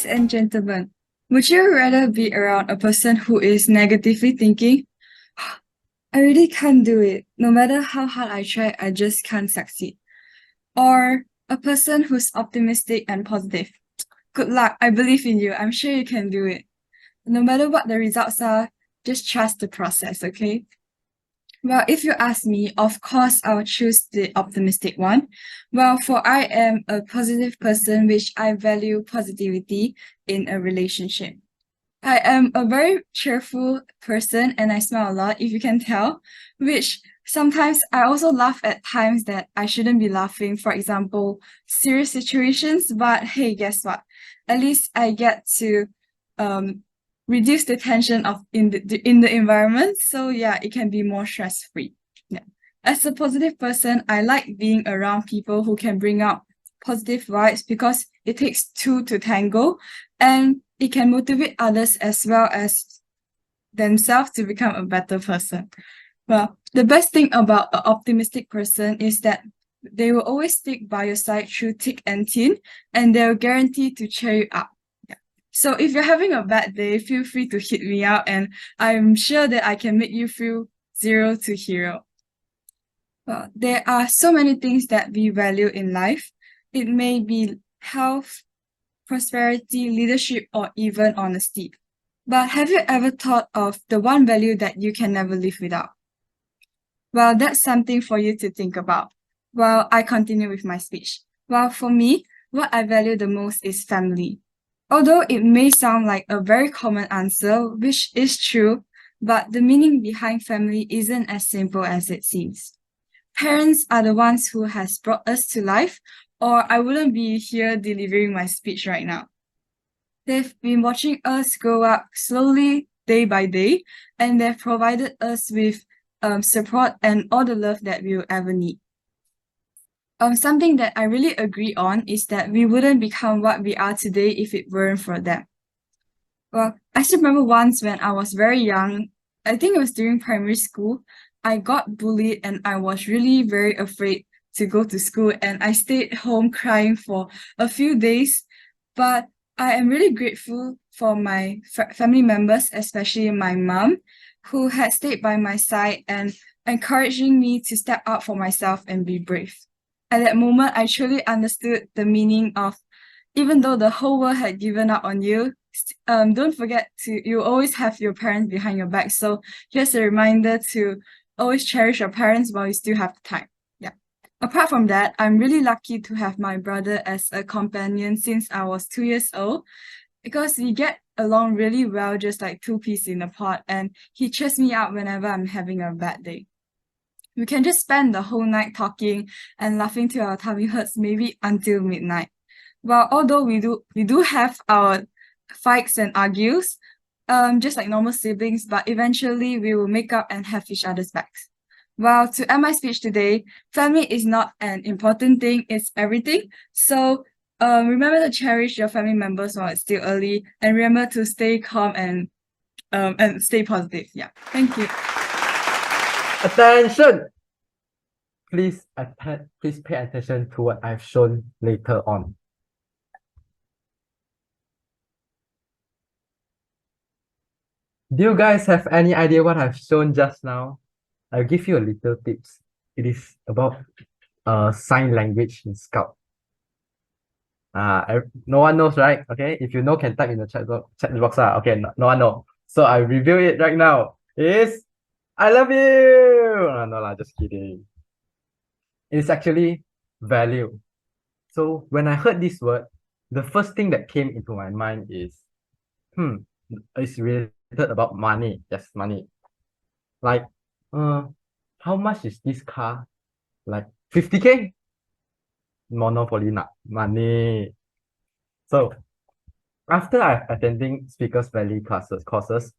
Ladies and gentlemen, would you rather be around a person who is negatively thinking, I really can't do it. No matter how hard I try, I just can't succeed. Or a person who's optimistic and positive. Good luck. I believe in you. I'm sure you can do it. No matter what the results are, just trust the process, okay? Well, if you ask me, of course, I'll choose the optimistic one. Well, for I am a positive person, which I value positivity in a relationship. I am a very cheerful person and I smile a lot, if you can tell, which sometimes I also laugh at times that I shouldn't be laughing. For example, serious situations, but hey, guess what? At least I get to reduce the tension of in the environment. So yeah, it can be more stress-free. Yeah. As a positive person, I like being around people who can bring out positive vibes because it takes two to tango and it can motivate others as well as themselves to become a better person. Well, the best thing about an optimistic person is that they will always stick by your side through thick and thin, and they'll guarantee to cheer you up. Yeah. So if you're having a bad day, feel free to hit me out, and I'm sure that I can make you feel zero to hero. Well, there are so many things that we value in life. It may be health, prosperity, leadership, or even honesty. But have you ever thought of the one value that you can never live without? Well, that's something for you to think about. Well, I continue with my speech. Well, for me, what I value the most is family. Although it may sound like a very common answer, which is true, but the meaning behind family isn't as simple as it seems. Parents are the ones who has brought us to life, or I wouldn't be here delivering my speech right now. They've been watching us grow up slowly, day by day, and they've provided us with support and all the love that we'll ever need. Something that I really agree on is that we wouldn't become what we are today if it weren't for them. Well, I still remember once when I was very young, I think it was during primary school, I got bullied and I was really very afraid to go to school and I stayed home crying for a few days. But I am really grateful for my family members, especially my mom, who had stayed by my side and encouraging me to step up for myself and be brave. At that moment, I truly understood the meaning of even though the whole world had given up on you, don't forget you always have your parents behind your back. So just a reminder to always cherish your parents while you still have the time. Yeah. Apart from that, I'm really lucky to have my brother as a companion since I was 2 years old because we get along really well, just like two peas in a pod, and he cheers me up whenever I'm having a bad day. We can just spend the whole night talking and laughing till our tummy hurts, maybe until midnight. Well, although we do have our fights and argues, just like normal siblings, but eventually we will make up and have each other's backs. Well, to end my speech today, family is not an important thing, it's everything. So remember to cherish your family members while it's still early, and remember to stay calm and stay positive. Yeah, thank you. Attention! Please pay attention to what I've shown later on. Do you guys have any idea what I've shown just now? I'll give you a little tips. It is about sign language in Scout. No one knows, right? Okay, if you know, can type in the chat box. Okay, no one knows. So I reveal it right now. Is I love you. No, just kidding. It's actually value. So when I heard this word, the first thing that came into my mind is, it's related about money. Yes, money. Like, how much is this car? Like 50K? Monopoly not money. So after I've attending Speakers Valley courses,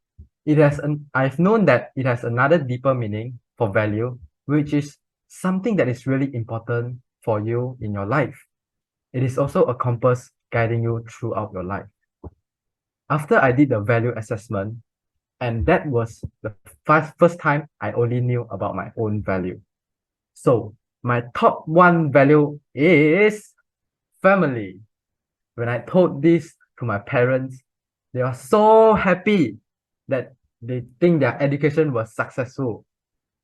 I've known that it has another deeper meaning for value, which is something that is really important for you in your life. It is also a compass guiding you throughout your life. After I did the value assessment, and that was the first time I only knew about my own value. So my top one value is family. When I told this to my parents. They are so happy that they think their education was successful.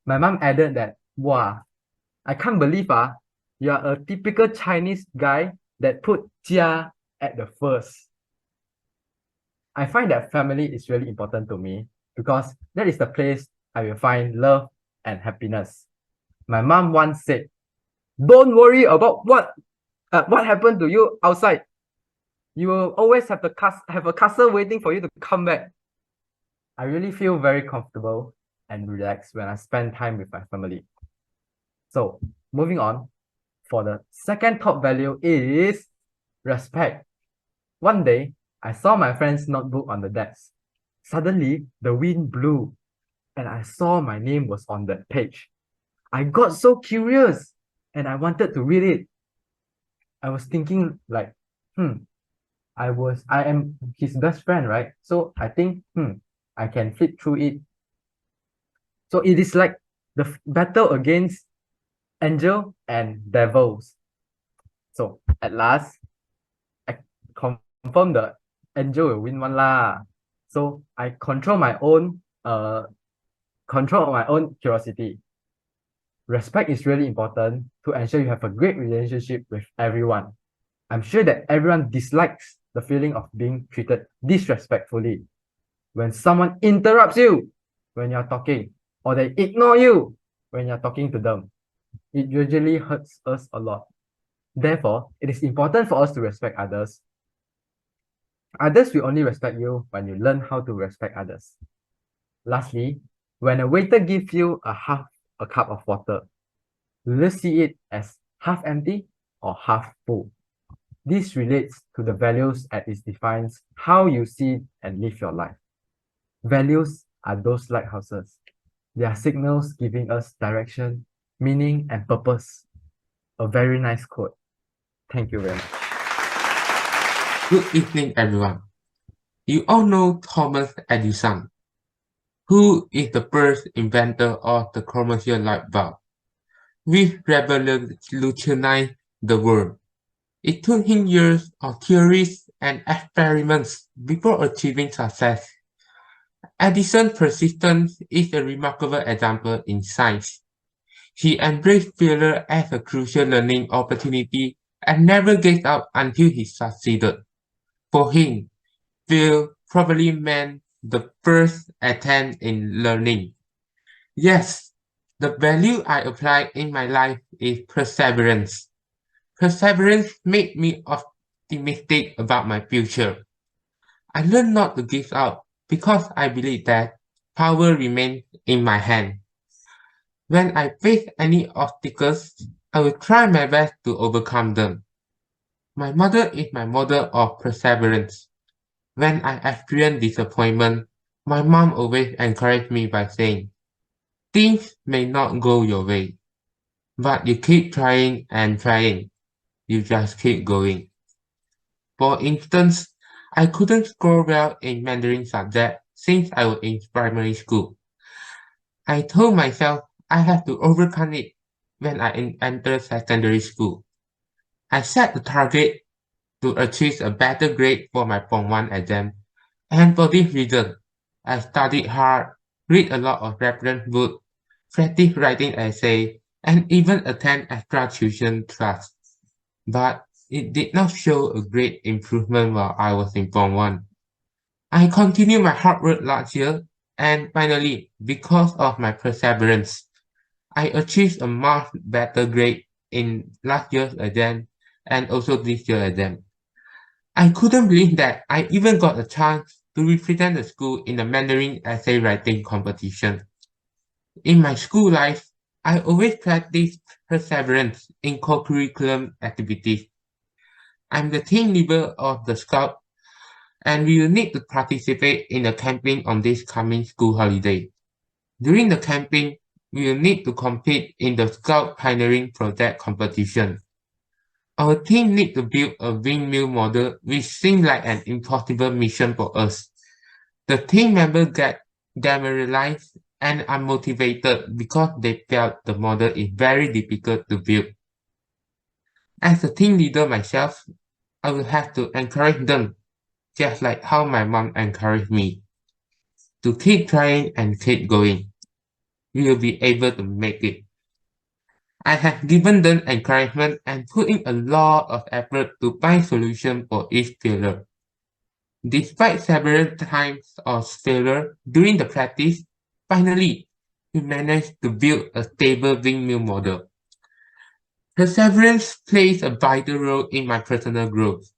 My mom added that, wow, I can't believe you are a typical Chinese guy that put jia at the first. I find that family is really important to me because that is the place I will find love and happiness. My mom once said, don't worry about what happened to you outside. You will always have a castle waiting for you to come back. I really feel very comfortable and relaxed when I spend time with my family. So moving on, for the second top value is respect. One day, I saw my friend's notebook on the desk. Suddenly, the wind blew and I saw my name was on that page. I got so curious and I wanted to read it. I was thinking like, I am his best friend, right? So I think, I can flip through it. So it is like the battle against angel and devils. So at last, I confirm the angel will win one lah. So I control my own curiosity. Respect is really important to ensure you have a great relationship with everyone. I'm sure that everyone dislikes the feeling of being treated disrespectfully. When someone interrupts you when you're talking, or they ignore you when you're talking to them, it usually hurts us a lot. Therefore, it is important for us to respect others. Others will only respect you when you learn how to respect others. Lastly, when a waiter gives you half a cup of water, will you see it as half empty or half full? This relates to the values as it defines how you see and live your life. Values are those lighthouses. They are signals giving us direction, meaning, and purpose. A very nice quote. Thank you very much. Good evening, everyone. You all know Thomas Edison, who is the first inventor of the commercial light bulb, which revolutionized the world. It took him years of theories and experiments before achieving success. Edison's persistence is a remarkable example in science. He embraced failure as a crucial learning opportunity and never gave up until he succeeded. For him, fail probably meant the first attempt in learning. Yes, the value I apply in my life is perseverance. Perseverance made me optimistic about my future. I learned not to give up because I believe that power remains in my hand. When I face any obstacles, I will try my best to overcome them. My mother is my model of perseverance. When I experience disappointment, my mom always encouraged me by saying, things may not go your way, but you keep trying and trying. You just keep going. For instance, I couldn't score well in Mandarin subject since I was in primary school. I told myself I have to overcome it when I entered secondary school. I set the target to achieve a better grade for my Form 1 exam, and for this reason, I studied hard, read a lot of reference books, practice writing essays, and even attend extra tuition class. But it did not show a great improvement while I was in Form 1. I continued my hard work last year, and finally, because of my perseverance, I achieved a much better grade in last year's exam and also this year's exam. I couldn't believe that I even got a chance to represent the school in the Mandarin essay writing competition. In my school life, I always practiced perseverance in co-curriculum activities. I'm the team leader of the Scout, and we will need to participate in the camping on this coming school holiday. During the camping, we will need to compete in the Scout Pioneering Project competition. Our team needs to build a windmill model which seemed like an impossible mission for us. The team members get demoralized and unmotivated because they felt the model is very difficult to build. As a team leader myself, I will have to encourage them just like how my mom encouraged me to keep trying and keep going. We will be able to make it. I have given them encouragement and put in a lot of effort to find solutions for each failure. Despite several times of failure during the practice, finally, we managed to build a stable windmill model. Perseverance plays a vital role in my personal growth.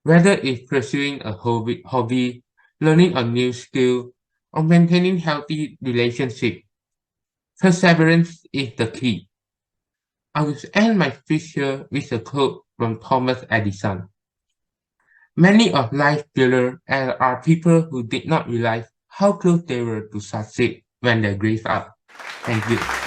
Whether it's pursuing a hobby, learning a new skill, or maintaining healthy relationships, perseverance is the key. I will end my speech here with a quote from Thomas Edison. Many of life's failures are people who did not realize how close they were to succeed when they gave up. Thank you.